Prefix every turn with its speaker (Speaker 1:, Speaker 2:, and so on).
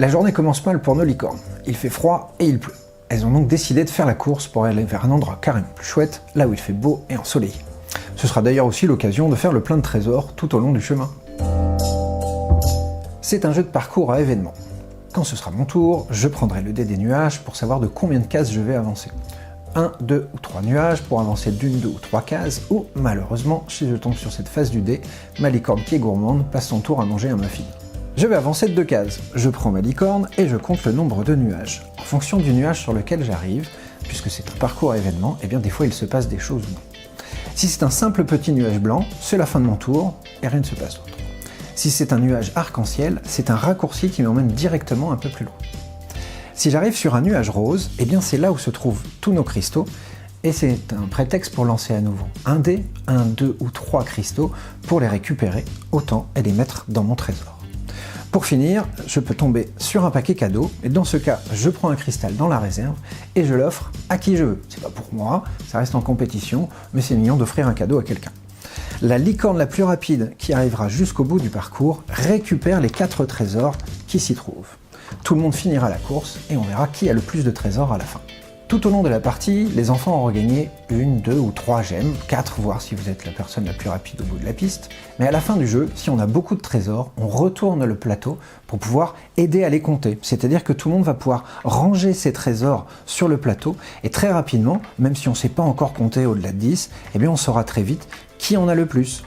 Speaker 1: La journée commence mal pour nos licornes. Il fait froid et il pleut. Elles ont donc décidé de faire la course pour aller vers un endroit carrément plus chouette, là où il fait beau et ensoleillé. Ce sera d'ailleurs aussi l'occasion de faire le plein de trésors tout au long du chemin. C'est un jeu de parcours à événements. Quand ce sera mon tour, je prendrai le dé des nuages pour savoir de combien de cases je vais avancer. 1, 2 ou 3 nuages pour avancer d'une, 2 ou 3 cases, ou malheureusement, si je tombe sur cette face du dé, ma licorne qui est gourmande passe son tour à manger un muffin. Je vais avancer de 2 cases, je prends ma licorne et je compte le nombre de nuages. En fonction du nuage sur lequel j'arrive, puisque c'est un parcours à événements, et bien des fois il se passe des choses ou non. Si c'est un simple petit nuage blanc, c'est la fin de mon tour et rien ne se passe d'autre. Si c'est un nuage arc-en-ciel, c'est un raccourci qui m'emmène directement un peu plus loin. Si j'arrive sur un nuage rose, eh bien c'est là où se trouvent tous nos cristaux, et c'est un prétexte pour lancer à nouveau un dé, 1, 2 ou 3 cristaux pour les récupérer autant et les mettre dans mon trésor. Pour finir, je peux tomber sur un paquet cadeau, et dans ce cas, je prends un cristal dans la réserve et je l'offre à qui je veux. C'est pas pour moi, ça reste en compétition, mais c'est mignon d'offrir un cadeau à quelqu'un. La licorne la plus rapide qui arrivera jusqu'au bout du parcours récupère les 4 trésors qui s'y trouvent. Tout le monde finira la course et on verra qui a le plus de trésors à la fin. Tout au long de la partie, les enfants auront gagné 1, 2 ou 3 gemmes, 4 voire si vous êtes la personne la plus rapide au bout de la piste, mais à la fin du jeu, si on a beaucoup de trésors, on retourne le plateau pour pouvoir aider à les compter. C'est-à-dire que tout le monde va pouvoir ranger ses trésors sur le plateau et très rapidement, même si on ne sait pas encore compter au-delà de 10, eh bien on saura très vite qui en a le plus.